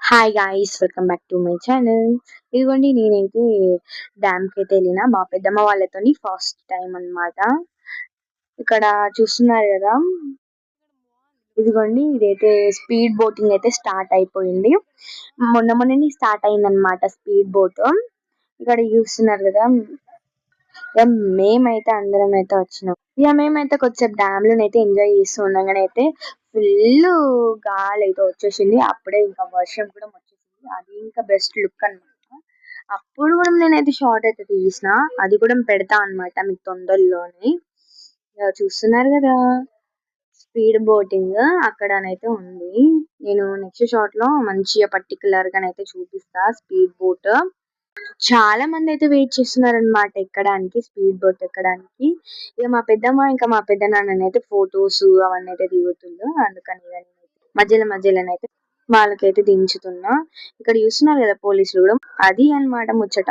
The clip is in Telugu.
Hi guys, welcome back to my channel. ఇదిగోండి, నేనైతే డ్యామ్కి అయితే వెళ్ళిన మా పెద్దమ్మ వాళ్ళతోని ఫస్ట్ టైం అన్నమాట. ఇక్కడ చూస్తున్నారు కదా, ఇదిగోండి ఇదైతే స్పీడ్ బోటింగ్ అయితే స్టార్ట్ అయిపోయింది. మొన్ననే స్టార్ట్ అయింది అనమాట స్పీడ్ బోట్. ఇక్కడ చూస్తున్నారు కదా, ఇక మేమైతే అందరం అయితే వచ్చినాం. ఇక మేమైతే కొద్దిసేపు డ్యామ్ లోనైతే ఎంజాయ్ చేస్తూ ఉండగానే అయితే ఫుల్ గాలి అయితే వచ్చేసింది. అప్పుడే ఇంకా వర్షం కూడా వచ్చేసింది. అది ఇంకా బెస్ట్ లుక్ అన్నమాట. అప్పుడు కూడా నేనైతే షార్ట్ అయితే తీసిన, అది కూడా పెడతా అన్నమాట మీకు తొందరలోనే. ఇక చూస్తున్నారు కదా, స్పీడ్ బోటింగ్ అక్కడనైతే ఉంది. నేను నెక్స్ట్ షాట్ లో మంచిగా పర్టికులర్ గానైతే చూపిస్తా స్పీడ్ బోట్. చాలా మంది అయితే వెయిట్ చేస్తున్నారు అనమాట ఎక్కడానికి, స్పీడ్ బోట్ ఎక్కడానికి. ఇక మా పెద్దమ్మ ఇంకా మా పెద్ద నాన్ననైతే ఫొటోస్ అవన్నీ అయితే దిగుతుండ్రు. అందుకని ఇక మధ్యలోనైతే వాళ్ళకైతే దించుతున్నా. ఇక్కడ చూస్తున్నారు కదా పోలీసులు కూడా, అది అన్నమాట ముచ్చట.